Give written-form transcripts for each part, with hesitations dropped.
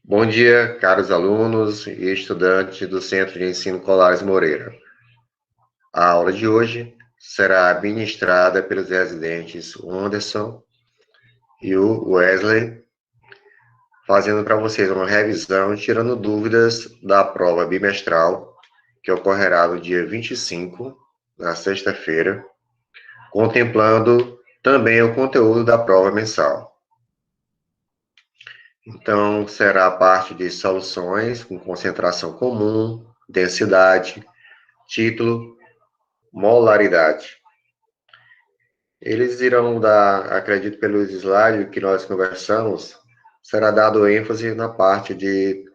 Bom dia, caros alunos e estudantes do Centro de Ensino Colares Moreira. A aula de hoje será ministrada pelos residentes Anderson e o Wesley, fazendo para vocês uma revisão, tirando dúvidas da prova bimestral, que ocorrerá no dia 25, na sexta-feira, contemplando também o conteúdo da prova mensal. Então, será a parte de soluções com concentração comum, densidade, título, molaridade. Eles irão dar, acredito pelos slides que nós conversamos, será dado ênfase na parte de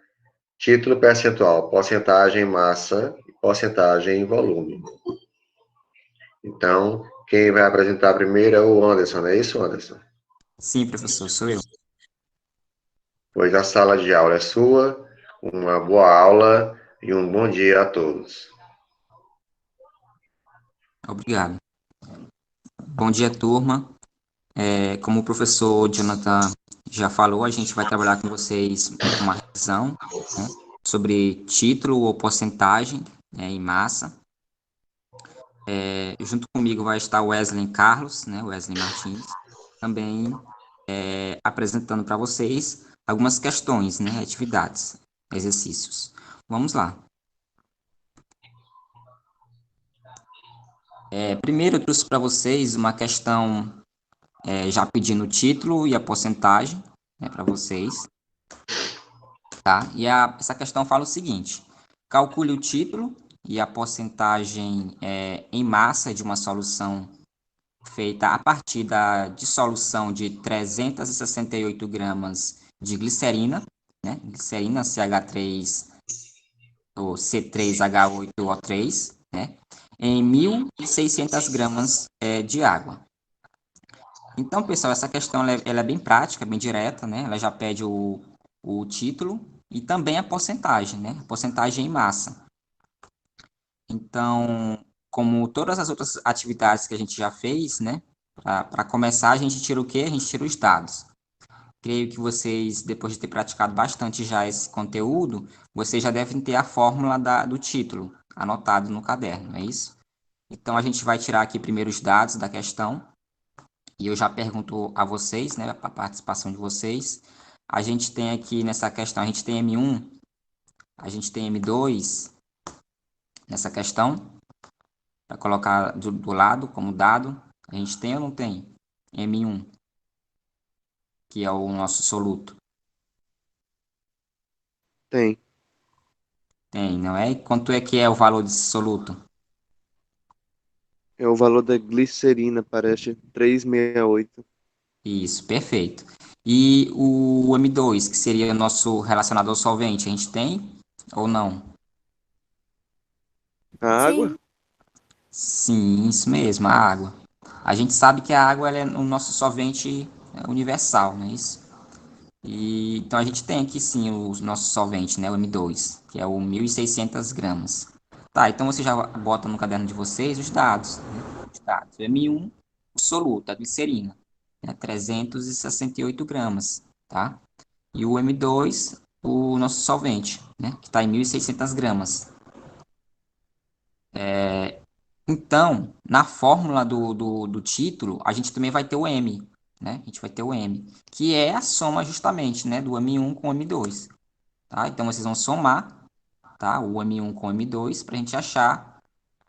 título percentual, porcentagem em massa e porcentagem em volume. Então, quem vai apresentar primeiro é o Anderson, não é isso, Anderson? Sim, professor, sou eu. Pois a sala de aula é sua, uma boa aula e um bom dia a todos. Obrigado. Bom dia, turma. Como o professor Jonathan já falou, a gente vai trabalhar com vocês uma revisão, né, sobre título ou porcentagem, né, em massa. Junto comigo vai estar o Wesley Carlos, né, Wesley Martins, também apresentando para vocês algumas questões, né, atividades, exercícios. Vamos lá. Primeiro, eu trouxe para vocês uma questão já pedindo o título e a porcentagem, né, para vocês, tá? E essa questão fala o seguinte: calcule o título e a porcentagem em massa de uma solução feita a partir da dissolução de 368 gramas de glicerina, né? Glicerina CH3 ou C3H8O3, né? Em 1.600 gramas de água. Então, pessoal, essa questão ela é bem prática, bem direta, né? Ela já pede o título e também a porcentagem, né? A porcentagem em massa. Então, como todas as outras atividades que a gente já fez, né? Para começar, a gente tira o quê? A gente tira os dados. Creio que vocês, depois de ter praticado bastante já esse conteúdo, vocês já devem ter a fórmula do título anotado no caderno, não é isso? Então, a gente vai tirar aqui primeiro os dados da questão. E eu já pergunto a vocês, né, a participação de vocês. A gente tem aqui nessa questão, a gente tem M1, a gente tem M2 nessa questão, para colocar do lado como dado. A gente tem ou não tem? M1, que é o nosso soluto. Tem. Tem, não é? E quanto é que é o valor desse soluto? É o valor da glicerina, parece 368. Isso, perfeito. E o M2, que seria o nosso relacionado ao solvente, a gente tem ou não? A água? Sim, Sim, isso mesmo, a água. A gente sabe que a água ela é o nosso solvente universal, não é isso? E, então a gente tem aqui sim o nosso solvente, né, o M2, que é o 1.600 gramas. Tá, então você já bota no caderno de vocês os dados, né? Os dados. O M1, o soluto, a glicerina, né, 368 gramas, tá? E o M2, o nosso solvente, né, que está em 1.600 gramas. Então, na fórmula do título, a gente também vai ter o M, né? A gente vai ter o M, que é a soma justamente, né, do M1 com o M2, tá? Então, vocês vão somar, tá? O M1 com o M2 para a gente achar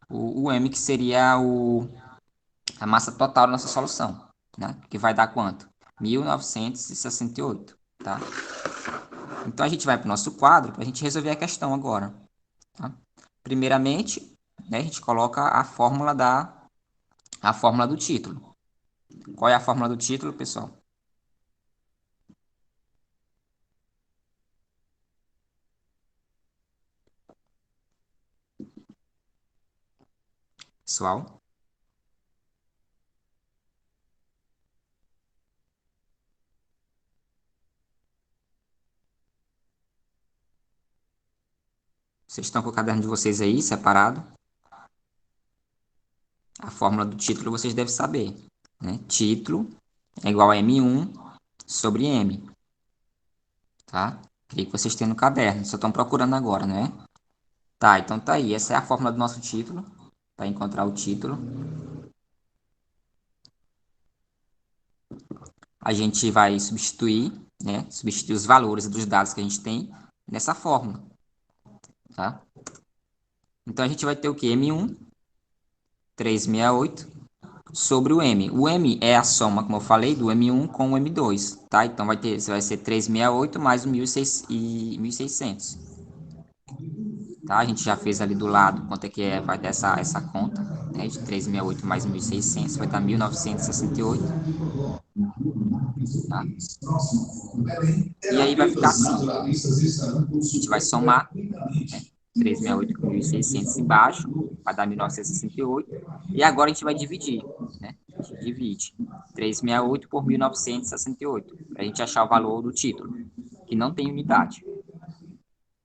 o M, que seria a massa total da nossa solução, né? Que vai dar quanto? 1.968, tá? Então, a gente vai para o nosso quadro para a gente resolver a questão agora, tá? Primeiramente, né, a gente coloca a fórmula do título. Qual é a fórmula do título, pessoal? Pessoal, vocês estão com o caderno de vocês aí, separado? A fórmula do título vocês devem saber, né? Título é igual a M1 sobre M. tá? Creio que vocês têm no caderno, só estão procurando agora, né? Tá, então tá aí. Essa é a fórmula do nosso título, para encontrar o título. A gente vai substituir, né? Substituir os valores dos dados que a gente tem nessa fórmula, tá? Então a gente vai ter o que? M1, 368, sobre o M. O M é a soma, como eu falei, do M1 com o M2, tá? Então vai ser 368 mais o 1.600. Tá? A gente já fez ali do lado quanto é que vai dar essa conta, né? De 368 mais 1.600 vai dar 1.968, tá? E aí vai ficar assim. A gente vai somar, né? 368 com 1.600 embaixo, vai dar 1.968. E agora a gente vai dividir, né? A gente divide 368 por 1.968, para a gente achar o valor do título, que não tem unidade.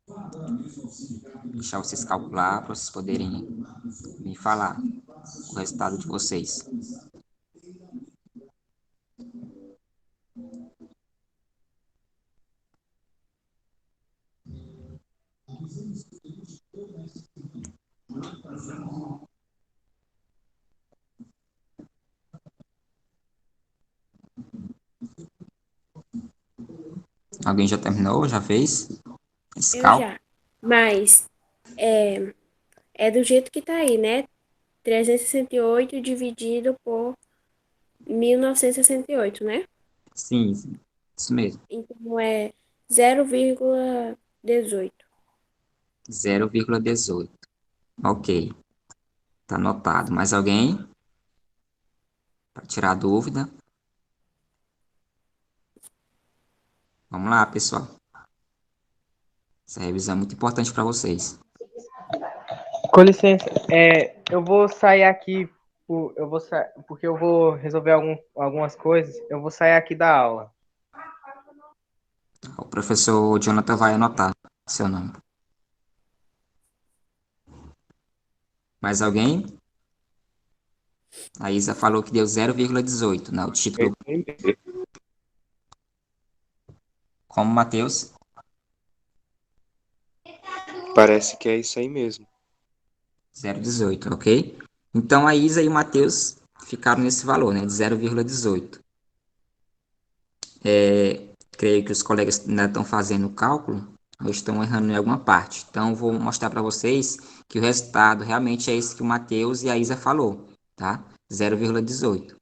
Vou deixar vocês calcular para vocês poderem me falar o resultado de vocês. Alguém já terminou? Já fez esse Eu cálculo? já. Mas é do jeito que tá aí, né? 368 dividido por 1968, né? Sim, isso mesmo. Então é 0,18. 0,18. Ok, tá anotado. Mais alguém? Para tirar a dúvida? Vamos lá, pessoal. Essa revisão é muito importante para vocês. Com licença, eu vou sair aqui, porque eu vou resolver algumas coisas. Eu vou sair aqui da aula. O professor Jonathan vai anotar seu nome. Mais alguém? A Isa falou que deu 0,18, né? O título, como Matheus? Parece que é isso aí mesmo. 0,18, ok? Então a Isa e o Matheus ficaram nesse valor, né? De 0,18. Creio que os colegas ainda estão fazendo o cálculo, ou estão errando em alguma parte. Então, vou mostrar para vocês que o resultado realmente é esse que o Matheus e a Isa falou, tá? 0,18.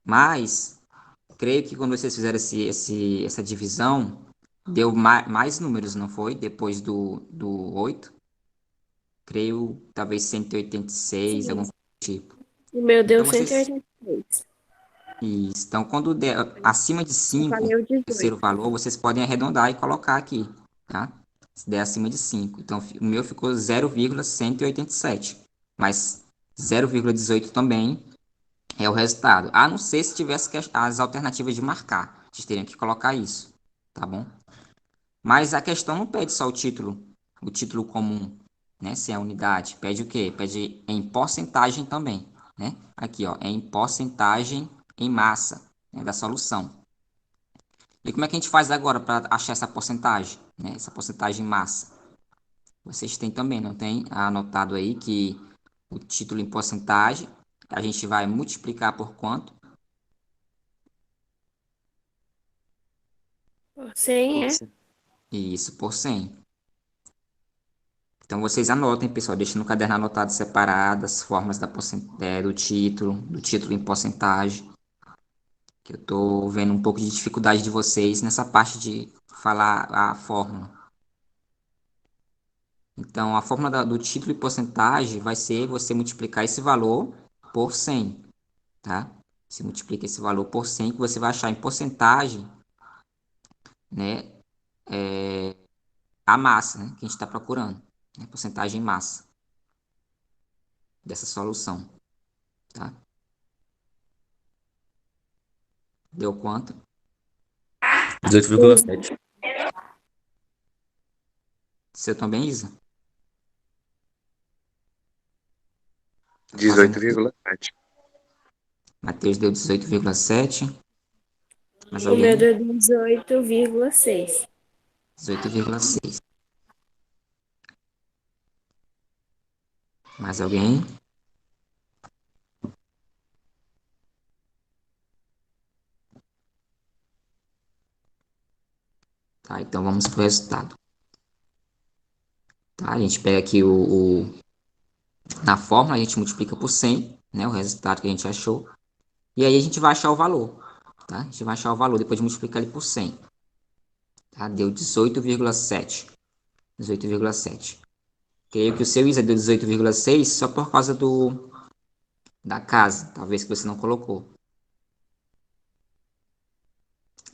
Mas, creio que quando vocês fizeram essa divisão, deu mais números, não foi? Depois do 8. Creio, talvez 186, Sim. algum tipo. O meu deu Então, vocês 183. Isso. Então, quando der acima de Eu 5, falei o terceiro 18. valor, vocês podem arredondar e colocar aqui, tá? Se der acima de 5. Então, o meu ficou 0,187. Mas 0,18 também é o resultado. A não ser se tivesse as alternativas de marcar. Vocês teriam que colocar isso, tá bom? Mas a questão não pede só o título comum, né? Sem a unidade. Pede o quê? Pede em porcentagem também, né? Aqui, ó, em porcentagem em massa, né, da solução. E como é que a gente faz agora para achar essa porcentagem, né? Essa porcentagem em massa? Vocês têm também, não tem? Anotado aí que o título em porcentagem, a gente vai multiplicar por quanto? 100 é? Isso, por 100. Então, vocês anotem, pessoal, deixem no caderno anotado separado as formas do título em porcentagem, que eu estou vendo um pouco de dificuldade de vocês nessa parte de falar a fórmula. Então, a fórmula do título em porcentagem vai ser você multiplicar esse valor por 100, tá? Você multiplica esse valor por 100, que você vai achar em porcentagem, né, a massa, né, que a gente está procurando, né, porcentagem em massa dessa solução, tá? Deu quanto? 18,7. Seu também, Isa? Tá fazendo. 18,7. Matheus deu 18,7. Mais O meu alguém? deu 18,6. 18,6. Mais alguém? Tá, então vamos para o resultado. Tá, a gente pega aqui na fórmula, a gente multiplica por 100, né, o resultado que a gente achou. E aí a gente vai achar o valor. Tá? A gente vai achar o valor depois de multiplicar ele por 100. Tá? Deu 18,7. 18,7. Creio que o seu Isa deu 18,6 só por causa da casa, talvez que você não colocou.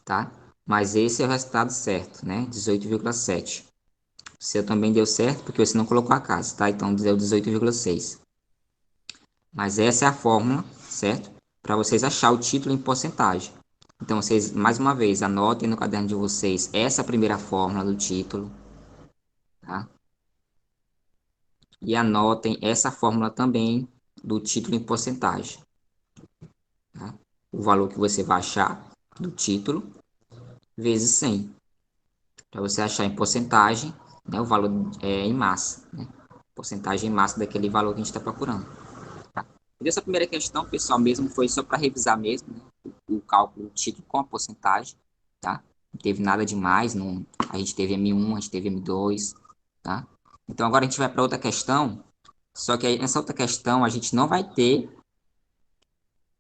Tá? Mas esse é o resultado certo, né? 18,7. O seu também deu certo porque você não colocou a casa, tá? Então deu 18,6. Mas essa é a fórmula, certo? Para vocês achar o título em porcentagem. Então vocês, mais uma vez, anotem no caderno de vocês essa primeira fórmula do título, tá? E anotem essa fórmula também do título em porcentagem, tá? O valor que você vai achar do título vezes 100. Para você achar em porcentagem, né, o valor em massa, né? Porcentagem em massa daquele valor que a gente está procurando. Tá? E essa primeira questão, pessoal, mesmo foi só para revisar mesmo, né, o cálculo do título com a porcentagem, tá? Não teve nada demais, não, a gente teve M1, a gente teve M2, tá? Então agora a gente vai para outra questão, só que aí, nessa outra questão a gente não vai ter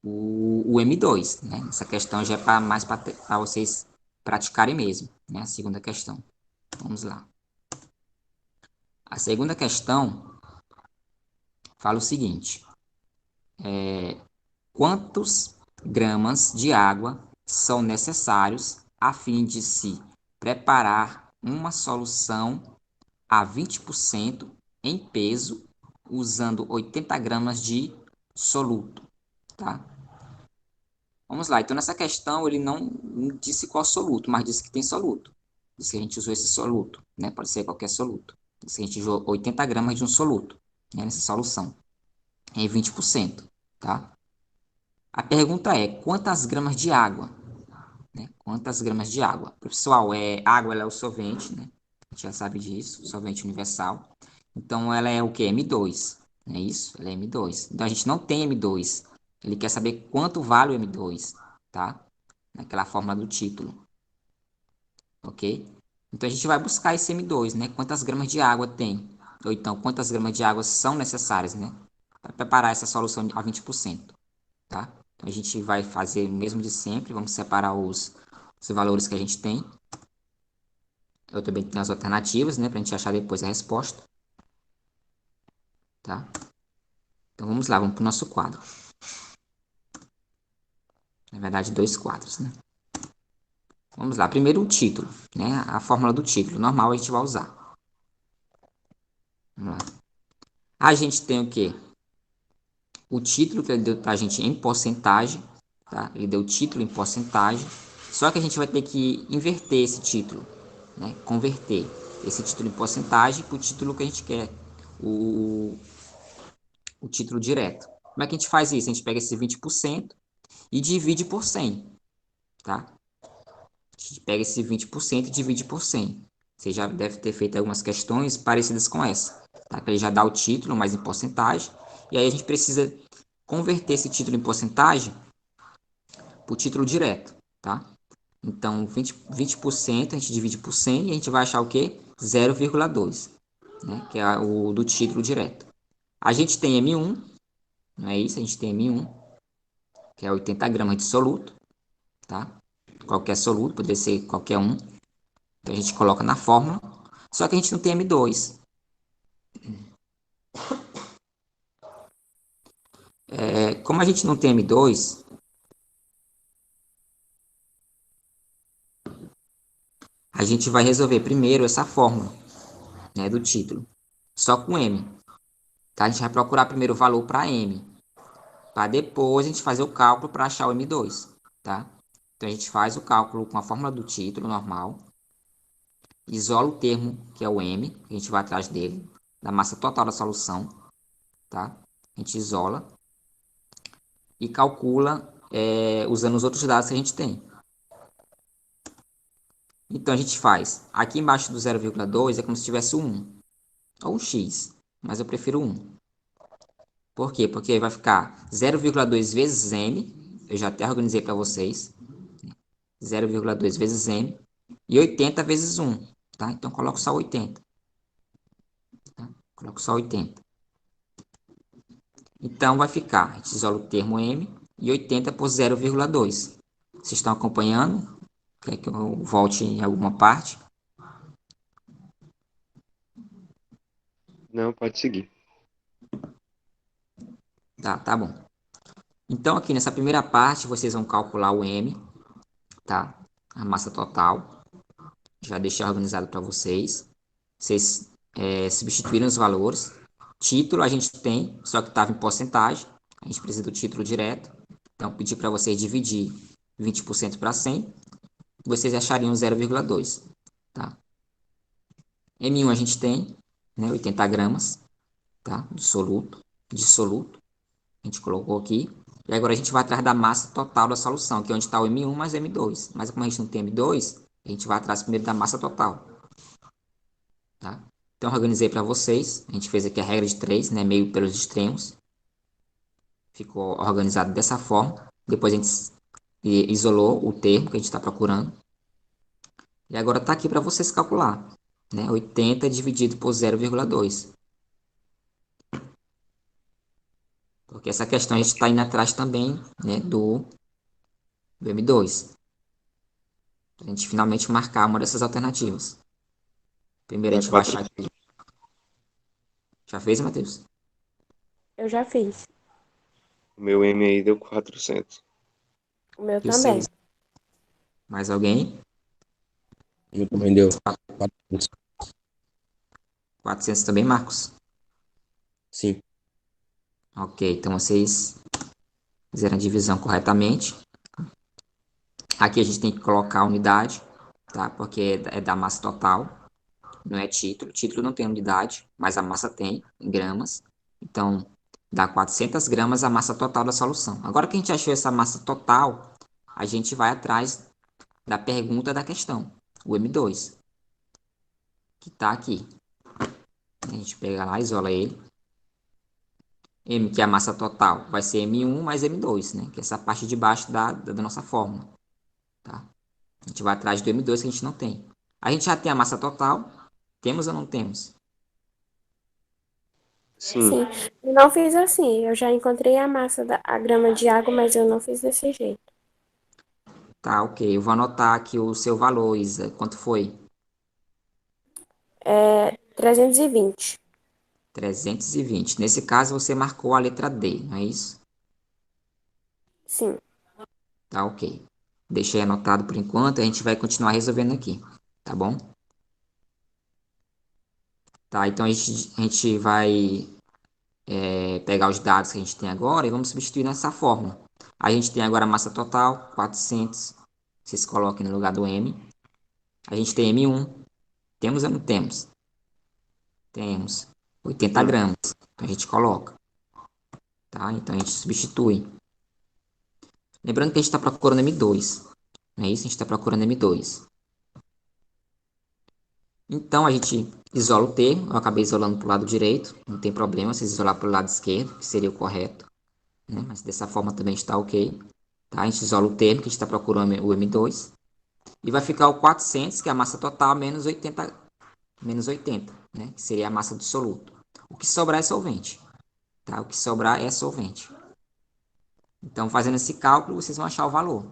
o M2, né? Essa questão já é mais para vocês praticarem mesmo, né? A segunda questão. Vamos lá. A segunda questão fala o seguinte: quantos gramas de água são necessários a fim de se preparar uma solução a 20% em peso usando 80 gramas de soluto, tá? Vamos lá, então nessa questão ele não disse qual soluto, mas disse que tem soluto. Disse que a gente usou esse soluto, né? Pode ser qualquer soluto. Disse que a gente usou 80 gramas de um soluto, né, nessa solução, em 20%, tá? A pergunta é, quantas gramas de água? Né? Quantas gramas de água? Pessoal, água ela é o solvente, né? A gente já sabe disso, solvente universal. Então ela é o que? M2, não é isso? Ela é M2. Então a gente não tem M2. Ele quer saber quanto vale o M2, tá? Naquela fórmula do título, ok? Então a gente vai buscar esse M2, né? Quantas gramas de água tem? Ou então, quantas gramas de água são necessárias, né? Para preparar essa solução a 20%, tá? Então a gente vai fazer o mesmo de sempre, vamos separar os valores que a gente tem. Eu também tenho as alternativas, né? Para a gente achar depois a resposta, tá? Então vamos lá, vamos para o nosso quadro. Na verdade, dois quadros, né? Vamos lá, primeiro o título, né? A fórmula do título, normal a gente vai usar. Vamos lá. A gente tem o quê? O título que ele deu para a gente em porcentagem, tá? Ele deu o título em porcentagem, só que a gente vai ter que inverter esse título, né? Converter esse título em porcentagem para o título que a gente quer, o, o título direto. Como é que a gente faz isso? A gente pega esse 20% e divide por 100, tá? A gente pega esse 20% e divide por 100. Você já deve ter feito algumas questões parecidas com essa, tá? Que ele já dá o título, mas em porcentagem, e aí a gente precisa converter esse título em porcentagem para o título direto, tá? Então, 20% a gente divide por 100 e a gente vai achar o quê? 0,2, né? Que é o do título direto. A gente tem M1, não é isso? A gente tem M1, que é 80 gramas de soluto, tá? Qualquer soluto, poderia ser qualquer um. Então, a gente coloca na fórmula. Só que a gente não tem M2. Como a gente não tem M2, a gente vai resolver primeiro essa fórmula, né, do título, só com M. Tá? A gente vai procurar primeiro o valor para M, para depois a gente fazer o cálculo para achar o M2, tá? Então a gente faz o cálculo com a fórmula do título normal, isola o termo que é o M, que a gente vai atrás dele, da massa total da solução, tá? A gente isola e calcula usando os outros dados que a gente tem, Então, a gente faz, aqui embaixo do 0,2 é como se tivesse o 1, ou um x, mas eu prefiro 1. Por quê? Porque vai ficar 0,2 vezes m, eu já até organizei para vocês, 0,2 vezes m, e 80 vezes 1, tá? Então, coloco só 80. Tá? Coloco só 80. Então, vai ficar, a gente isola o termo m, e 80 por 0,2. Vocês estão acompanhando? Quer que eu volte em alguma parte? Não, pode seguir. Tá bom. Então, aqui nessa primeira parte, vocês vão calcular o m, tá? A massa total. Já deixei organizado para vocês. Vocês substituíram os valores. Título a gente tem, só que estava em porcentagem. A gente precisa do título direto. Então, pedi para vocês dividir 20% para 100. Vocês achariam 0,2. Tá? M1 a gente tem, né, 80 gramas, tá? Dissoluto. A gente colocou aqui. E agora a gente vai atrás da massa total da solução, que é onde está o M1 mais M2. Mas como a gente não tem M2, a gente vai atrás primeiro da massa total. Tá? Então, organizei para vocês. A gente fez aqui a regra de 3, né? Meio pelos extremos. Ficou organizado dessa forma. Depois a gente isolou o termo que a gente está procurando. E agora está aqui para vocês calcular. Né? 80 dividido por 0,2. Porque essa questão a gente está indo atrás também, né, do M2. Para a gente finalmente marcar uma dessas alternativas. Primeiro a Dá gente vai 4. achar aqui. Já fez, Matheus? Eu já fiz. O meu M aí deu 400. O meu E o seu? também. Mais alguém? O meu também deu 400. 400 também, Marcos? Sim. Ok, então vocês fizeram a divisão corretamente. Aqui a gente tem que colocar a unidade, tá? Porque é da massa total, não é título. Título não tem unidade, mas a massa tem, em gramas. Então, dá 400 gramas a massa total da solução. Agora que a gente achou essa massa total, a gente vai atrás da pergunta da questão, o M2, que está aqui. A gente pega lá, isola ele. M, que é a massa total, vai ser M1 mais M2, né? Que é essa parte de baixo da nossa fórmula. Tá? A gente vai atrás do M2 que a gente não tem. A gente já tem a massa total. Temos ou não temos? Sim. Sim. Eu não fiz assim. Eu já encontrei a grama de água, mas eu não fiz desse jeito. Tá, ok. Eu vou anotar aqui o seu valor, Isa. Quanto foi? 320. 320. Nesse caso, você marcou a letra D, não é isso? Sim. Tá, ok. Deixei anotado por enquanto. A gente vai continuar resolvendo aqui. Tá bom? Tá, então a gente vai pegar os dados que a gente tem agora e vamos substituir nessa fórmula. A gente tem agora a massa total, 400. Vocês coloquem no lugar do M. A gente tem M1. Temos ou não temos? Temos. 80 Sim. gramas. Então a gente coloca. Tá? Então a gente substitui. Lembrando que a gente está procurando M2. Não é isso? A gente está procurando M2. Então a gente isola o termo. Eu acabei isolando para o lado direito. Não tem problema se isolar para o lado esquerdo, que seria o correto. Né? Mas dessa forma também está ok. Tá? A gente isola o termo, que a gente está procurando o M2. E vai ficar o 400, que é a massa total, menos 80, né? Que seria a massa do soluto. O que sobrar é solvente. Tá? O que sobrar é solvente. Então, fazendo esse cálculo, vocês vão achar o valor.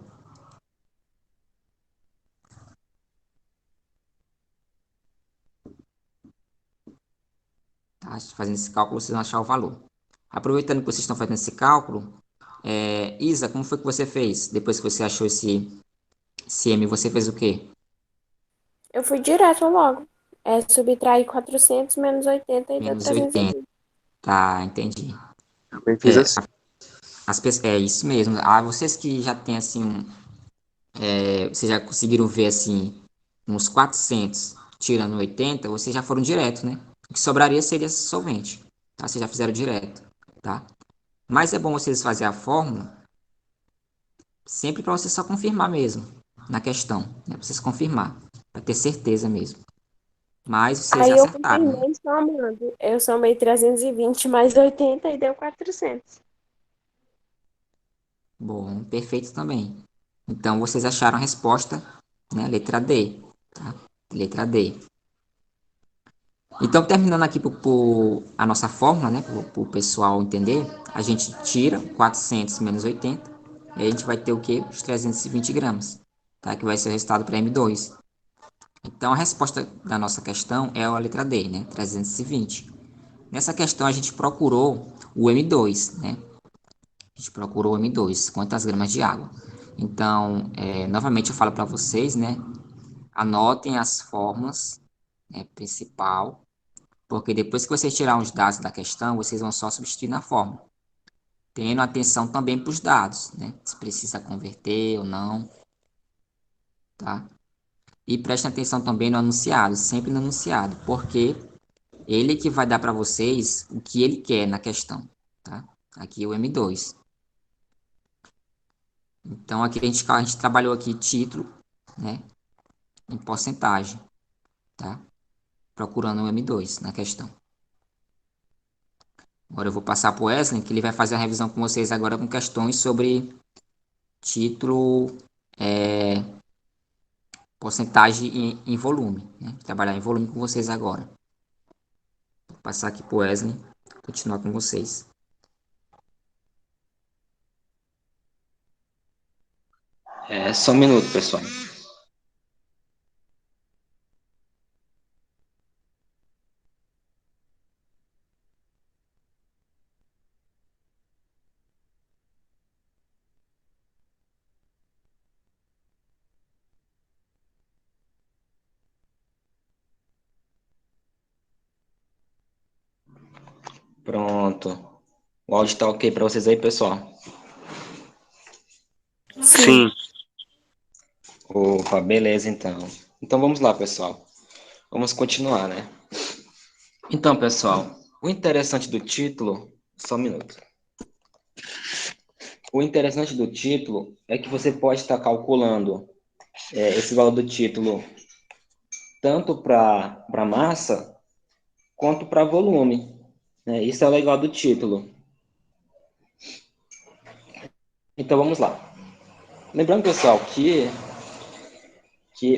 Tá? Fazendo esse cálculo, vocês vão achar o valor. Aproveitando que vocês estão fazendo esse cálculo, Isa, como foi que você fez? Depois que você achou esse M, você fez o quê? Eu fui direto logo. Subtrair 400 menos 80 e deu Menos 80. 320. Tá, entendi. Também fiz É, assim. é isso mesmo. Ah, vocês que já têm assim, vocês já conseguiram ver assim, uns 400 tirando 80, vocês já foram direto, né? O que sobraria seria solvente, tá? Vocês já fizeram direto, tá? Mas é bom vocês fazerem a fórmula sempre para vocês só confirmar mesmo na questão, né? Para vocês confirmar, para ter certeza mesmo. Mas vocês Aí eu acertaram, né? confirmei somando. Eu somei 320 mais 80 e deu 400. Bom, perfeito também. Então, vocês acharam a resposta, né? Letra D, tá? Letra D. Então, terminando aqui por a nossa fórmula, né? Para o pessoal entender, a gente tira 400 menos 80, e aí a gente vai ter o quê? Os 320 gramas, tá? Que vai ser o resultado para M2. Então, a resposta da nossa questão é a letra D, né? 320. Nessa questão, a gente procurou o M2, né? A gente procurou o M2, quantas gramas de água. Então, novamente eu falo para vocês, né? Anotem as fórmulas, né, principal, porque depois que vocês tirarem os dados da questão, vocês vão só substituir na fórmula. Tendo atenção também para os dados, né? Se precisa converter ou não, tá? E prestem atenção também no anunciado, sempre no anunciado, porque ele que vai dar para vocês o que ele quer na questão, tá? Aqui é o M2. Então, aqui a gente trabalhou aqui título, né? Em porcentagem, tá? Procurando o M2 na questão. Agora eu vou passar para o Wesley, que ele vai fazer a revisão com vocês agora com questões sobre título, porcentagem em volume, né? Trabalhar em volume com vocês agora. Vou passar aqui para o Wesley, continuar com vocês. Só um minuto, pessoal. Pronto. O áudio está ok para vocês aí, pessoal? Sim. Opa, beleza, então. Então vamos lá, pessoal. Vamos continuar, né? Então, pessoal, o interessante do título... Só um minuto. O interessante do título é que você pode estar calculando esse valor do título tanto para massa quanto para volume, né? Isso é o legal do título. Então vamos lá. Lembrando, pessoal, que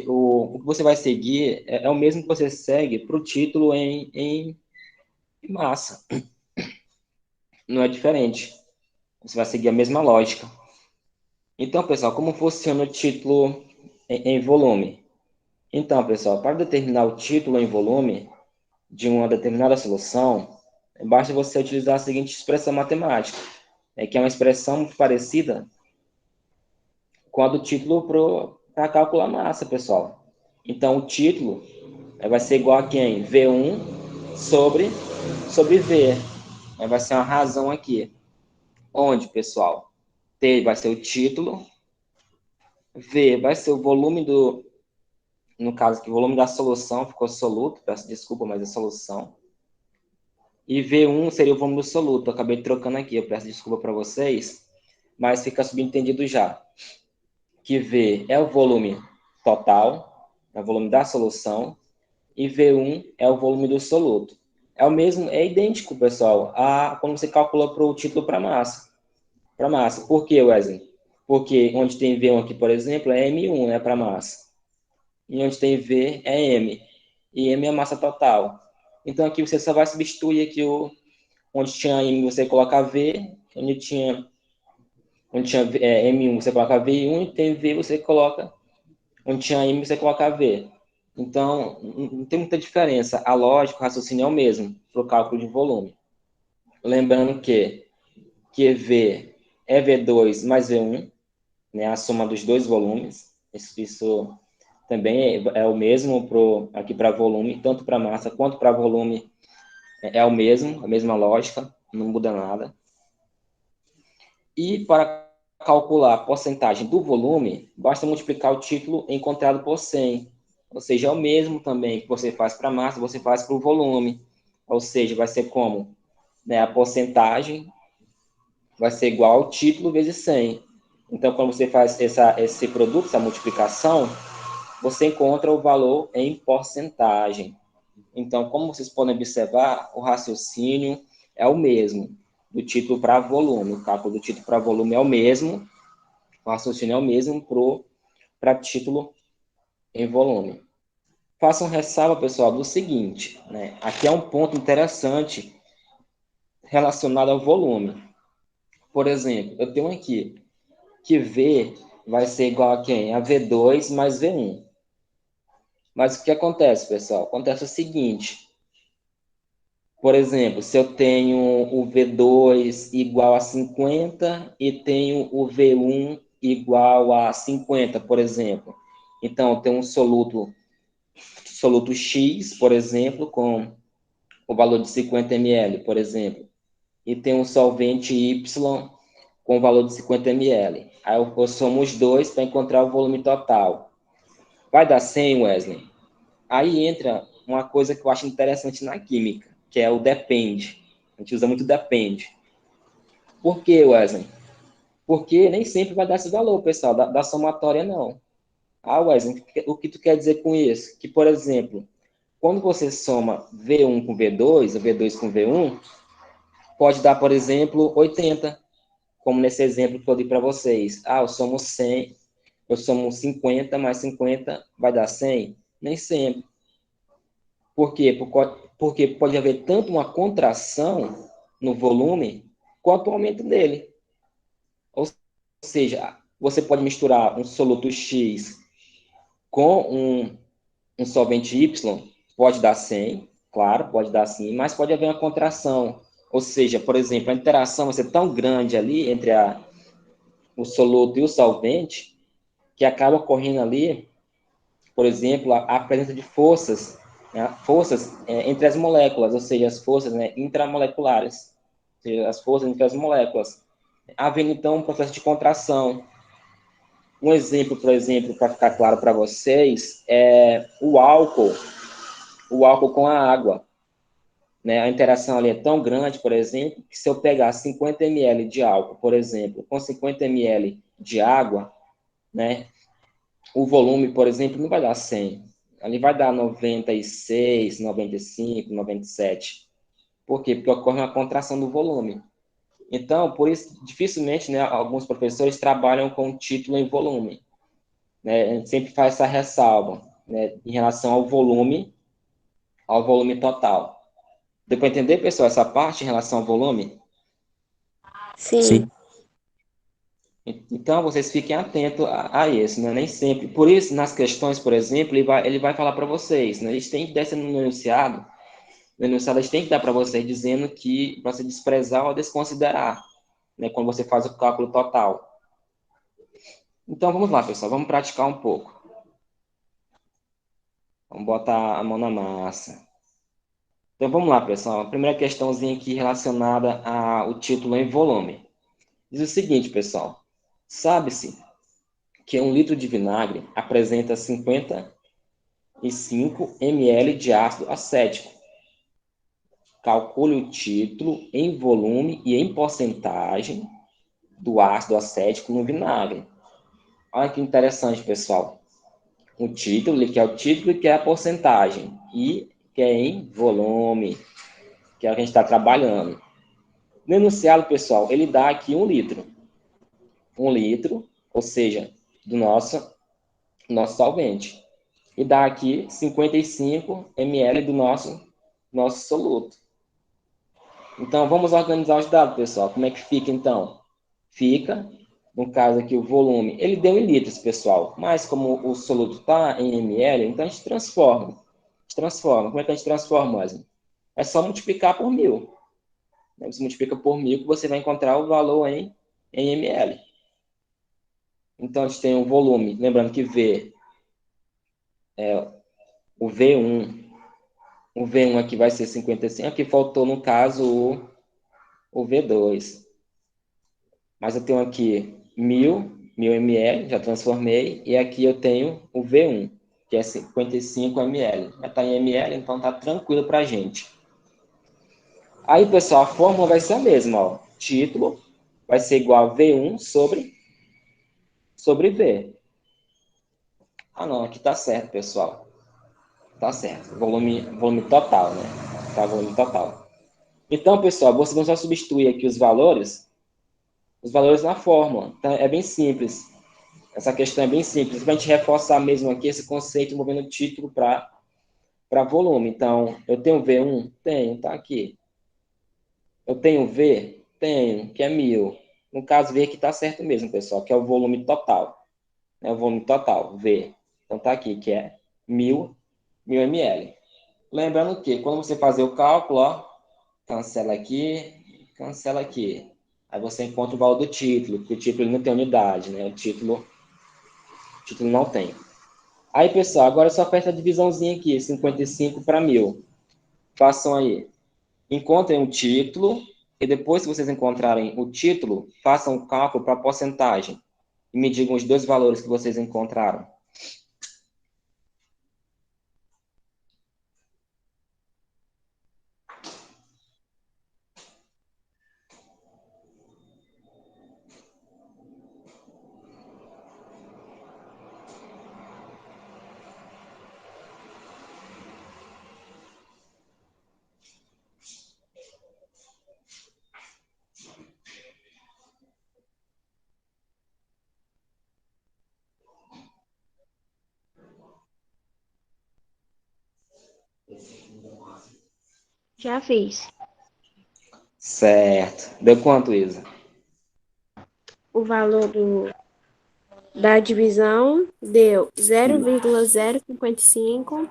o que você vai seguir é o mesmo que você segue para o título em massa. Não é diferente. Você vai seguir a mesma lógica. Então, pessoal, como funciona o título em volume? Então, pessoal, para determinar o título em volume de uma determinada solução, basta você utilizar a seguinte expressão matemática, que é uma expressão muito parecida com a do título para calcular massa, pessoal. Então, o título vai ser igual a quem? V1 sobre V. Vai ser uma razão aqui. Onde, pessoal? T vai ser o título, V vai ser o volume no caso aqui, o volume da solução, ficou soluto, peço desculpa, mas é solução. E V1 seria o volume do soluto, eu acabei trocando aqui, eu peço desculpa para vocês, mas fica subentendido já. Que V é o volume total, é o volume da solução, e V1 é o volume do soluto. É idêntico, pessoal, a quando você calcula para o título para massa. Para massa. Por quê, Wesley? Porque onde tem V1 aqui, por exemplo, é M1, né, para massa. E onde tem V é M. E M é a massa total. Então aqui você só vai substituir aqui onde tinha M você coloca V, onde tinha M1 você coloca V1 e tem V você coloca, onde tinha M você coloca V. Então não tem muita diferença. A lógica, o raciocínio é o mesmo para o cálculo de volume. Lembrando que V é V2 mais V1, né, a soma dos dois volumes. Isso também é o mesmo aqui para volume, tanto para massa quanto para volume é o mesmo, a mesma lógica, não muda nada. E para calcular a porcentagem do volume, basta multiplicar o título encontrado por 100. Ou seja, é o mesmo também que você faz para massa, você faz para o volume. Ou seja, vai ser como? Né, a porcentagem vai ser igual ao título vezes 100. Então, quando você faz esse produto, essa multiplicação, você encontra o valor em porcentagem. Então, como vocês podem observar, o raciocínio é o mesmo, do título para volume. O cálculo do título para volume é o mesmo, o raciocínio é o mesmo para título em volume. Façam ressalva, pessoal, do seguinte, né? Aqui é um ponto interessante relacionado ao volume. Por exemplo, eu tenho aqui que V vai ser igual a quem? A V2 mais V1. Mas o que acontece, pessoal? Acontece o seguinte. Por exemplo, se eu tenho o V2 igual a 50 e tenho o V1 igual a 50, por exemplo. Então, eu tenho um soluto X, por exemplo, com o valor de 50 ml, por exemplo. E tem um solvente Y com o valor de 50 ml. Aí eu somo os dois para encontrar o volume total. Vai dar 100, Wesley? Aí entra uma coisa que eu acho interessante na química, que é o depende. A gente usa muito depende. Por quê, Wesley? Porque nem sempre vai dar esse valor, pessoal, da somatória, não. Ah, Wesley, o que tu quer dizer com isso? Que, por exemplo, quando você soma V1 com V2, ou V2 com V1, pode dar, por exemplo, 80, como nesse exemplo que eu dei para vocês. Ah, eu somo 100, eu somo 50 mais 50 vai dar 100? Nem sempre. Por quê? Porque pode haver tanto uma contração no volume quanto o aumento dele. Ou seja, você pode misturar um soluto X com um solvente Y, pode dar 100, claro, pode dar sim, mas pode haver uma contração. Ou seja, por exemplo, a interação vai ser tão grande ali entre o soluto e o solvente que acaba ocorrendo ali, por exemplo, a presença de forças, né, entre as moléculas, ou seja, as forças, né, intramoleculares, ou seja, as forças entre as moléculas. Havendo, então, um processo de contração. Um exemplo, por exemplo, para ficar claro para vocês, é o álcool com a água. Né? A interação ali é tão grande, por exemplo, que se eu pegar 50 ml de álcool, por exemplo, com 50 ml de água, né, o volume, por exemplo, não vai dar 100. Ali vai dar 96, 95, 97. Por quê? Porque ocorre uma contração do volume. Então, por isso, dificilmente, né, alguns professores trabalham com título em volume. Né? A gente sempre faz essa ressalva, né, em relação ao volume total. Deu para entender, pessoal, essa parte em relação ao volume? Sim. Sim. Então, vocês fiquem atentos a isso, né? Nem sempre. Por isso, nas questões, por exemplo, ele vai falar para vocês, né? Eles têm que descer no enunciado eles têm que dar para vocês dizendo que para você desprezar ou desconsiderar, né? Quando você faz o cálculo total. Então, vamos lá, pessoal, vamos praticar um pouco. Vamos botar a mão na massa. Então, vamos lá, pessoal. A primeira questãozinha aqui relacionada ao título em volume. Diz o seguinte, pessoal. Sabe-se que 1 litro de vinagre apresenta 55 ml de ácido acético. Calcule o título em volume e em porcentagem do ácido acético no vinagre. Olha que interessante, pessoal. O título, que é o título, que é a porcentagem, e que é em volume, que é o que a gente está trabalhando. No enunciado, pessoal, ele dá aqui 1 litro. 1 litro, ou seja, do nosso solvente. E dá aqui 55 ml do nosso soluto. Então, vamos organizar os dados, pessoal. Como é que fica, então? Fica, no caso aqui, o volume. Ele deu em litros, pessoal. Mas como o soluto está em ml, então a gente transforma. Como é que a gente transforma, Wesley? É só multiplicar por 1000. Você multiplica por 1000 que você vai encontrar o valor em ml. Então, a gente tem um volume. Lembrando que V é o V1. O V1 aqui vai ser 55. Aqui faltou, no caso, o V2. Mas eu tenho aqui 1000 ml, já transformei. E aqui eu tenho o V1, que é 55 ml. Já está em ml, então tá tranquilo para a gente. Aí, pessoal, a fórmula vai ser a mesma. Ó. Título vai ser igual a V1 sobre V. Ah, não, aqui tá certo, pessoal. Tá certo. Volume total, né? Tá, volume total. Então, pessoal, vocês vão só substituir aqui os valores na fórmula. Então, é bem simples. Essa questão é bem simples. Para a gente reforçar mesmo aqui esse conceito envolvendo o título para volume. Então, eu tenho V1? Tenho, tá aqui. Eu tenho V? Tenho, que é 1000. No caso, V aqui tá certo mesmo, pessoal, que é o volume total. É o volume total, V. Então, tá aqui, que é 1000 ml. Lembrando que, quando você fazer o cálculo, ó, cancela aqui, cancela aqui. Aí você encontra o valor do título, porque o título ele não tem unidade, né? O título não tem. Aí, pessoal, agora só aperta a divisãozinha aqui, 55 para 1000. Façam aí. Encontrem o título, e depois, se vocês encontrarem o título, façam o cálculo para a porcentagem. E me digam os dois valores que vocês encontraram. Já fiz. Certo. Deu quanto, Isa? O valor da divisão deu 0,055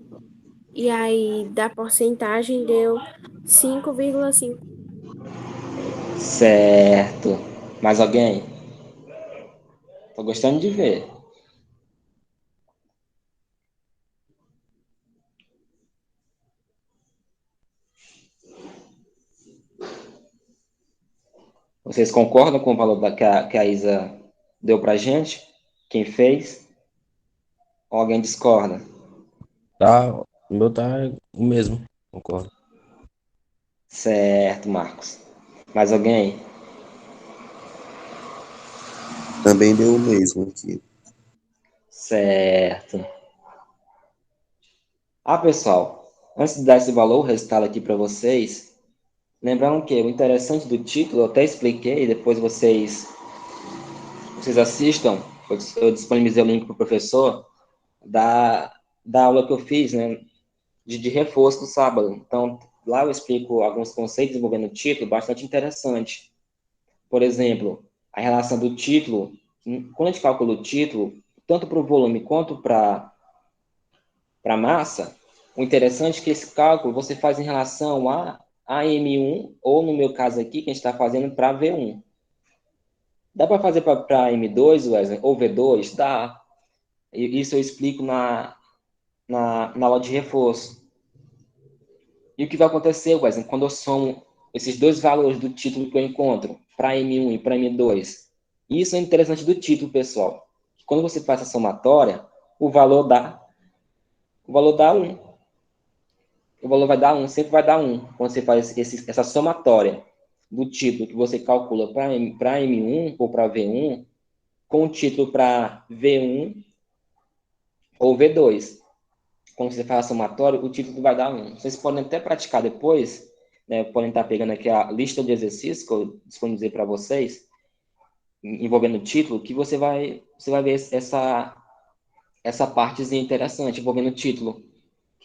e aí da porcentagem deu 5,5. Certo. Mais alguém? Tô gostando de ver. Vocês concordam com o valor que a Isa deu pra gente? Quem fez? Ou alguém discorda? Tá, o meu tá o mesmo, concordo. Certo, Marcos. Mais alguém? Também deu o mesmo aqui. Certo. Ah, pessoal, antes de dar esse valor, o resultado aqui para vocês, lembrando que o interessante do título, eu até expliquei, depois vocês assistam, eu disponibilizei o link para o professor da aula que eu fiz, né, de reforço do sábado. Então, lá eu explico alguns conceitos envolvendo o título, bastante interessante. Por exemplo, a relação do título, quando a gente calcula o título, tanto para o volume quanto para a massa, o interessante é que esse cálculo você faz em relação a M1, ou no meu caso aqui, que a gente está fazendo para V1. Dá para fazer para M2, Wesley, ou V2? Dá. Isso eu explico na aula de reforço. E o que vai acontecer, Wesley, quando eu somo esses dois valores do título que eu encontro, para M1 e para M2? Isso é interessante do título, pessoal. Quando você faz a somatória, o valor dá 1. O valor vai dar 1, sempre vai dar 1. Quando você faz essa somatória do título que você calcula para M1 ou para V1, com o título para V1 ou V2. Quando você faz a somatória, o título vai dar 1. Vocês podem até praticar depois, né? Podem estar pegando aqui a lista de exercícios que eu disponibilizei para vocês, envolvendo o título, que você vai ver essa partezinha interessante envolvendo o título.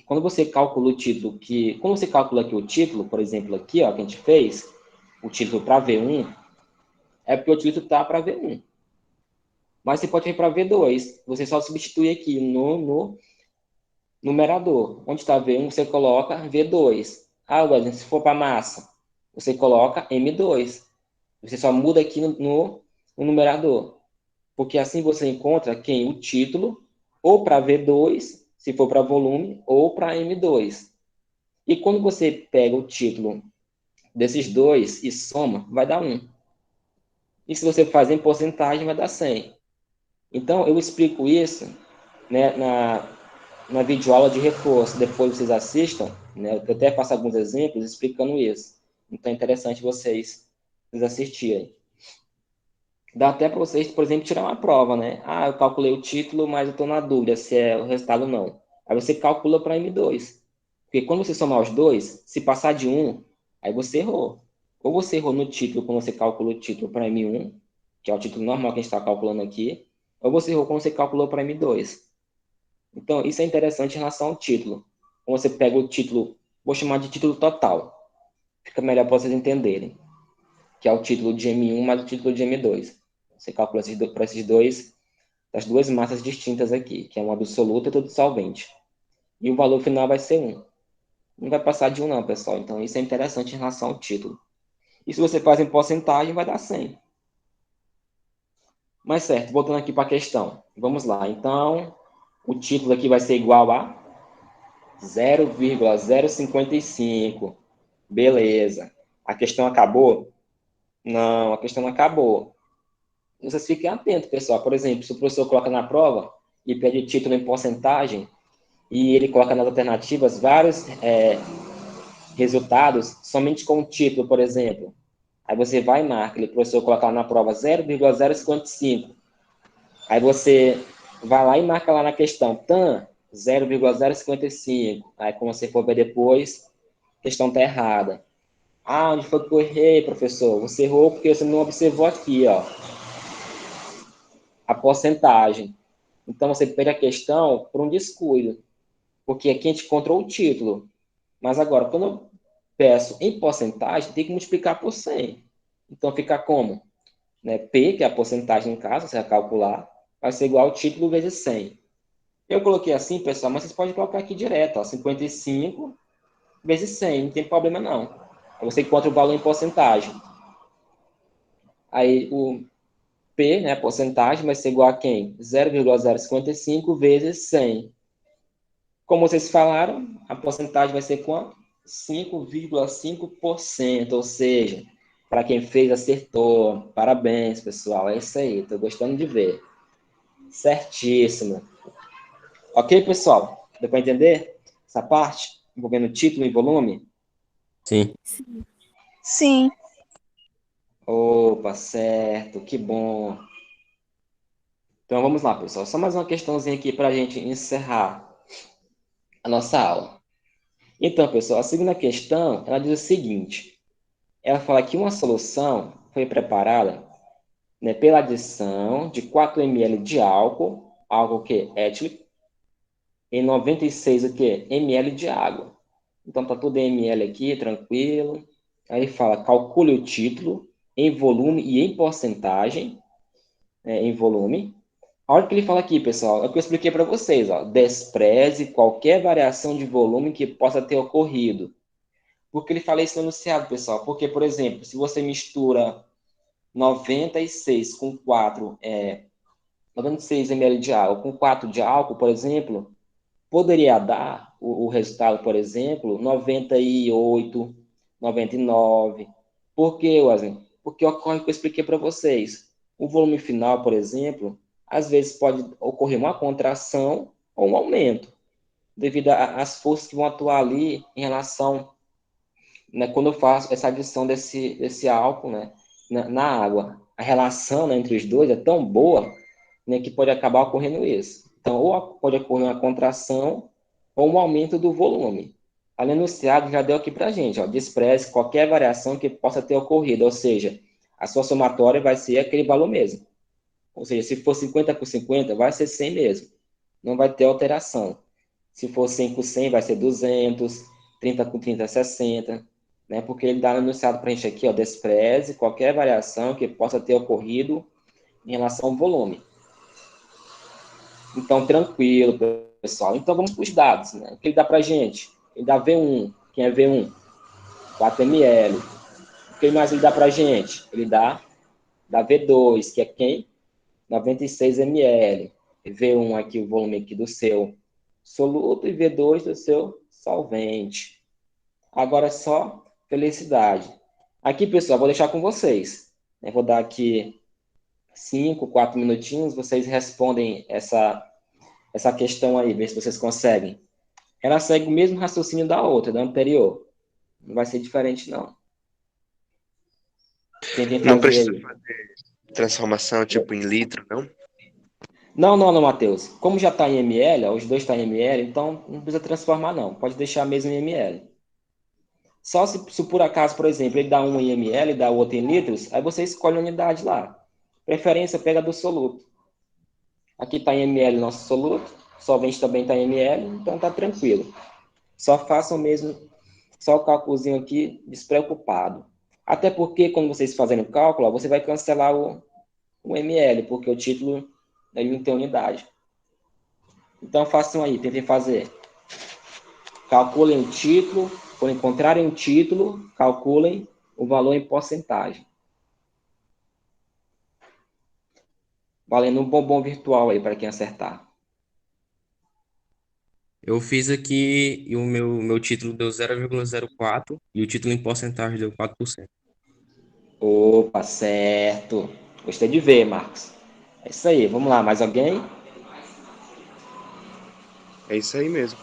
Quando você calcula o título, quando você calcula aqui o título, por exemplo, aqui, ó, que a gente fez, o título para V1, é porque o título está para V1. Mas você pode ir para V2. Você só substitui aqui no numerador. Onde está V1, você coloca V2. Ah, Wesley, se for para massa, você coloca M2. Você só muda aqui no numerador. Porque assim você encontra o título, ou para V2, se for para volume, ou para M2. E quando você pega o título desses dois e soma, vai dar 1. E se você faz em porcentagem, vai dar 100. Então, eu explico isso, né, na videoaula de reforço. Depois vocês assistam, né, eu até faço alguns exemplos explicando isso. Então, é interessante vocês assistirem. Dá até para vocês, por exemplo, tirar uma prova, né? Ah, eu calculei o título, mas eu estou na dúvida se é o resultado ou não. Aí você calcula para M2. Porque quando você somar os dois, se passar de um, aí você errou. Ou você errou no título quando você calcula o título para M1, que é o título normal que a gente está calculando aqui, ou você errou quando você calculou para M2. Então, isso é interessante em relação ao título. Quando você pega o título, vou chamar de título total, fica melhor para vocês entenderem, que é o título de M1 mais o título de M2. Você calcula para esses dois, as duas massas distintas aqui, que é uma absoluta e outra do solvente. E o valor final vai ser 1. Não vai passar de 1 não, pessoal. Então, isso é interessante em relação ao título. E se você faz em porcentagem, vai dar 100. Mas certo, voltando aqui para a questão. Vamos lá. Então, o título aqui vai ser igual a 0,055. Beleza. A questão acabou? Não, a questão não acabou. Vocês fiquem atentos, pessoal. Por exemplo, se o professor coloca na prova e pede título em porcentagem e ele coloca nas alternativas vários resultados somente com o título, por exemplo. Aí você vai e marca, o professor coloca lá na prova 0,055. Aí você vai lá e marca lá na questão TAN 0,055. Aí quando você for ver depois, a questão está errada. Ah, onde foi que eu errei, professor? Você errou porque você não observou aqui, ó, a porcentagem. Então você perde a questão por um descuido, porque aqui a gente encontrou o título. Mas agora, quando eu peço em porcentagem, tem que multiplicar por 100. Então fica como? Né? P, que é a porcentagem em caso, você vai calcular, vai ser igual ao título vezes 100. Eu coloquei assim, pessoal, mas vocês podem colocar aqui direto, ó, 55 vezes 100, não tem problema não. Aí você encontra o valor em porcentagem. Aí o P, né, a porcentagem, vai ser igual a quem? 0,055 vezes 100. Como vocês falaram, a porcentagem vai ser quanto? 5,5%, ou seja, para quem fez, acertou. Parabéns, pessoal, é isso aí, estou gostando de ver. Certíssimo. Ok, pessoal? Deu para entender essa parte? Envolvendo título e volume? Sim. Sim. Opa, certo, que bom. Então vamos lá, pessoal. Só mais uma questãozinha aqui para a gente encerrar a nossa aula. Então, pessoal, a segunda questão, ela diz o seguinte. Ela fala que uma solução foi preparada, né, pela adição de 4 ml de álcool que é ético, em 96 o quê? ml de água. Então tá tudo em ml aqui, tranquilo. Aí fala, calcule o título em volume e em porcentagem, em volume. Olha o que ele fala aqui, pessoal, é o que eu expliquei para vocês, ó. Despreze qualquer variação de volume que possa ter ocorrido. Por que ele fala isso no enunciado, pessoal? Porque, por exemplo, se você mistura 96 com 96 ml de água com 4 de álcool, por exemplo, poderia dar o resultado, por exemplo, 98, 99. Por quê, Wesley? Porque ocorre o que eu expliquei para vocês. O volume final, por exemplo, às vezes pode ocorrer uma contração ou um aumento, devido às forças que vão atuar ali em relação, né, quando eu faço essa adição desse álcool, né, na água. A relação, né, entre os dois é tão boa, né, que pode acabar ocorrendo isso. Então, ou pode ocorrer uma contração ou um aumento do volume. A enunciado já deu aqui para a gente, ó, despreze qualquer variação que possa ter ocorrido, ou seja, a sua somatória vai ser aquele valor mesmo. Ou seja, se for 50 por 50, vai ser 100 mesmo. Não vai ter alteração. Se for 100 por 100, vai ser 200, 30 por 30, 60, né? Porque ele dá enunciado para a gente aqui, ó, despreze qualquer variação que possa ter ocorrido em relação ao volume. Então, tranquilo, pessoal. Então, vamos para os dados, né? O que ele dá para a gente? Ele dá V1. Quem é V1? 4 ml. O que mais ele dá para a gente? Ele dá V2, que é quem? 96 ml. V1 aqui, o volume aqui do seu soluto, e V2 do seu solvente. Agora é só felicidade. Aqui, pessoal, vou deixar com vocês. Eu vou dar aqui 5, 4 minutinhos, vocês respondem essa questão aí, ver se vocês conseguem. Ela segue o mesmo raciocínio da outra, da anterior. Não vai ser diferente, não. Quem Não fazer precisa aí? fazer. Transformação tipo em litro, não? Não, Matheus. Como já está em ml, ó, os dois estão em ml, então não precisa transformar, não. Pode deixar mesmo em ml. Só se por acaso, por exemplo, ele dá um em ml e dá o outro em litros, aí você escolhe a unidade lá. Preferência pega do soluto. Aqui está em ml nosso soluto, solvente também está em ml, então tá tranquilo. Só façam mesmo, só o cálculozinho aqui, despreocupado. Até porque, quando vocês fazerem o cálculo, ó, você vai cancelar o ml, porque o título ele não tem unidade. Então, façam aí, tentem fazer. Calculem o título, quando encontrarem o título, calculem o valor em porcentagem. Valendo um bombom virtual aí para quem acertar. Eu fiz aqui e o meu título deu 0,04 e o título em porcentagem deu 4%. Opa, certo. Gostei de ver, Marcos. É isso aí, vamos lá, mais alguém? É isso aí mesmo.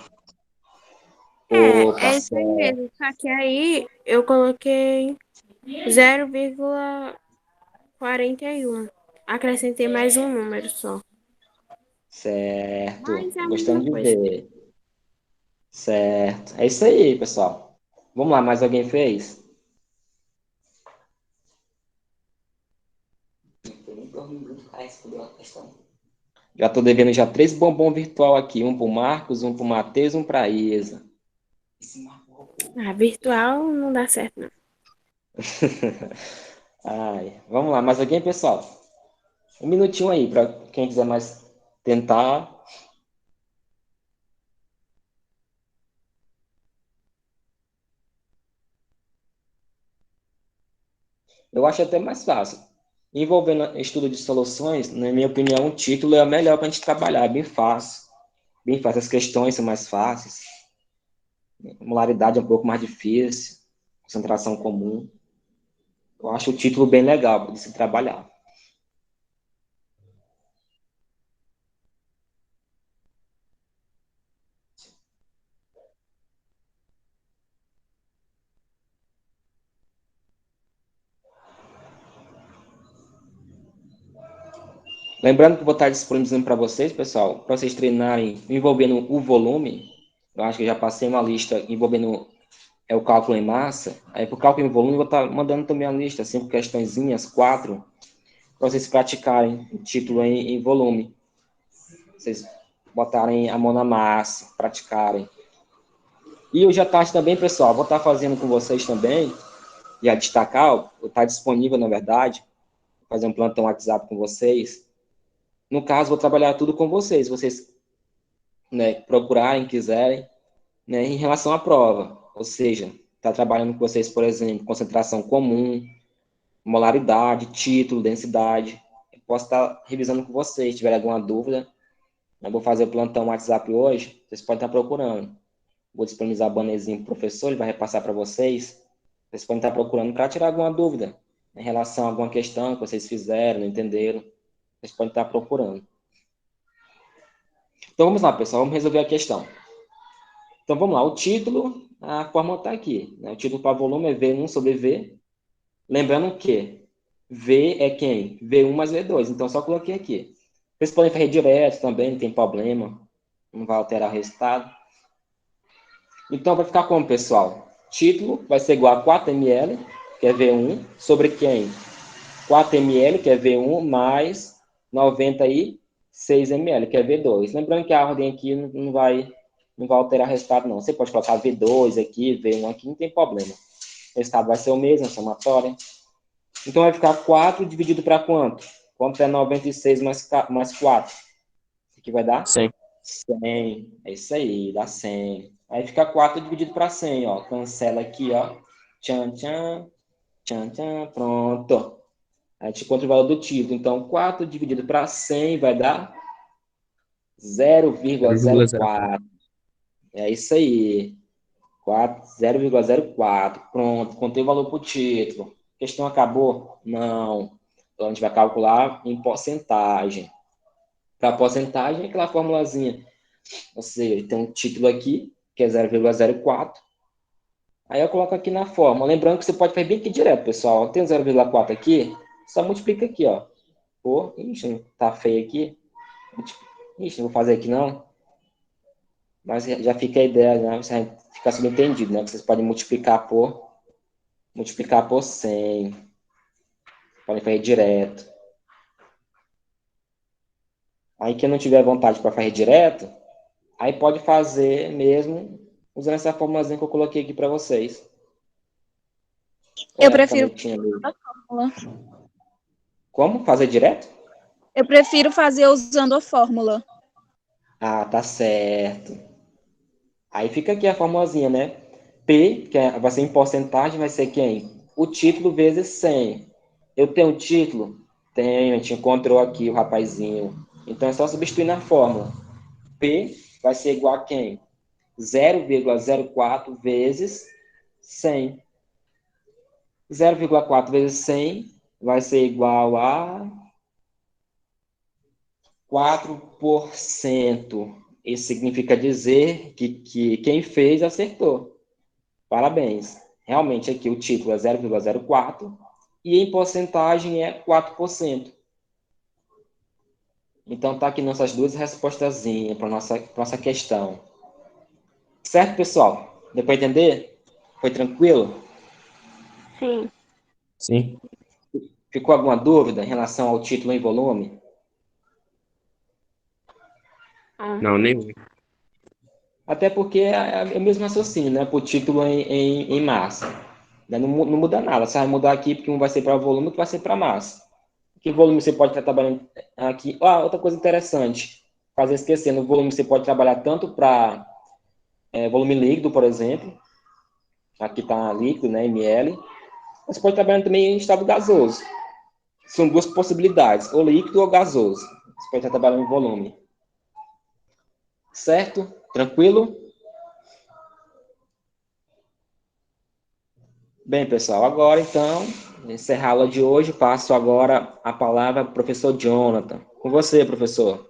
Opa, É isso aí certo. mesmo. Só que aí eu coloquei 0,41. Acrescentei mais um número só. Certo. Mas é a mesma Gostando de coisa. ver. Certo. É isso aí, pessoal. Vamos lá, mais alguém fez? Já estou devendo já 3 bombom virtual aqui. Um para o Marcos, um para o Matheus, um para a Isa. Ah, virtual não dá certo, não. Ai, vamos lá, mais alguém, pessoal? Um minutinho aí, para quem quiser mais tentar. Eu acho até mais fácil. Envolvendo estudo de soluções, na minha opinião, o título é o melhor para a gente trabalhar, é bem fácil. Bem fácil, as questões são mais fáceis. A modalidade é um pouco mais difícil, concentração comum. Eu acho o título bem legal de se trabalhar. Lembrando que eu vou estar disponibilizando para vocês, pessoal, para vocês treinarem envolvendo o volume. Eu acho que eu já passei uma lista envolvendo o cálculo em massa. Aí, para o cálculo em volume, eu vou estar mandando também a lista, 5 questõezinhas, 4, para vocês praticarem o título em volume. Vocês botarem a mão na massa, praticarem. E hoje à tarde também, pessoal, vou estar fazendo com vocês também, e a destacar, vou estar disponível, na verdade, fazer um plantão WhatsApp com vocês. No caso, vou trabalhar tudo com vocês, né, procurarem, quiserem, né, em relação à prova. Ou seja, está trabalhando com vocês, por exemplo, concentração comum, molaridade, título, densidade. Eu posso estar revisando com vocês, se tiver alguma dúvida. Eu vou fazer o plantão WhatsApp hoje, vocês podem estar procurando. Vou disponibilizar o bannerzinho para o professor, ele vai repassar para vocês. Vocês podem estar procurando para tirar alguma dúvida em relação a alguma questão que vocês fizeram, não entenderam. Vocês podem estar procurando. Então vamos lá, pessoal, vamos resolver a questão. Então vamos lá, o título, a fórmula está aqui. Né? O título para volume é V1 sobre V. Lembrando que V é quem? V1 mais V2. Então só coloquei aqui. Vocês podem fazer direto também, não tem problema. Não vai alterar o resultado. Então vai ficar como, pessoal? Título vai ser igual a 4 ml, que é V1, sobre quem? 4 ml, que é V1, mais 96 ml, que é V2. Lembrando que a ordem aqui não vai alterar o resultado, não. Você pode colocar V2 aqui, V1 aqui, não tem problema. O resultado vai ser o mesmo, a somatória. Então vai ficar 4 dividido para quanto? Quanto é 96 mais 4? O que vai dar? 100. 100. É isso aí, dá 100. Aí fica 4 dividido para 100, ó. Cancela aqui, ó. Tchan, tchan. Tchan, tchan. Pronto. A gente encontra o valor do título. Então, 4 dividido para 100 vai dar 0,04. 0,04. É isso aí. 0,04. Pronto. Contei o valor para o título. A questão acabou? Não. Então, a gente vai calcular em porcentagem. Para porcentagem, é aquela formulazinha. Ou seja, tem um título aqui, que é 0,04. Aí eu coloco aqui na fórmula. Lembrando que você pode fazer bem aqui direto, pessoal. Tem 0,4 aqui, só multiplica aqui, ó. por... Ixi, tá feio aqui. Ixi, não vou fazer aqui não. Mas já fica a ideia, né? Você fica subentendido, né? Que vocês podem multiplicar por 100. Podem fazer direto. Aí quem não tiver vontade para fazer direto, aí pode fazer mesmo usando essa formulazinha que eu coloquei aqui para vocês. Eu A prefiro canetinha mesmo. a fórmula. Como? Fazer direto? Eu prefiro fazer usando a fórmula. Ah, tá certo. Aí fica aqui a formulazinha, né? P, que vai ser em porcentagem, vai ser quem? O título vezes 100. Eu tenho um título? Tenho, a gente encontrou aqui o rapazinho. Então é só substituir na fórmula. P vai ser igual a quem? 0,04 vezes 100. 0,4 vezes 100 vai ser igual a 4%. Isso significa dizer que quem fez acertou. Parabéns. Realmente aqui o título é 0,04 e em porcentagem é 4%. Então tá aqui nossas duas respostazinhas para nossa questão. Certo, pessoal? Deu para entender? Foi tranquilo? Sim. Sim. Ficou alguma dúvida em relação ao título em volume? Não, nenhum. Até porque é o mesmo raciocínio, né? Por título em massa. Não muda nada. Você vai mudar aqui porque um vai ser para volume e outro vai ser para massa. Que volume você pode estar trabalhando aqui? Outra coisa interessante. Fazer esquecer, no volume você pode trabalhar tanto para volume líquido, por exemplo. Aqui está líquido, né? ml. Você pode trabalhar também em estado gasoso. São duas possibilidades, ou líquido ou gasoso. Você pode estar trabalhando em volume. Certo? Tranquilo? Bem, pessoal, agora então, encerrar a aula de hoje, passo agora a palavra para o professor Jonathan. Com você, professor.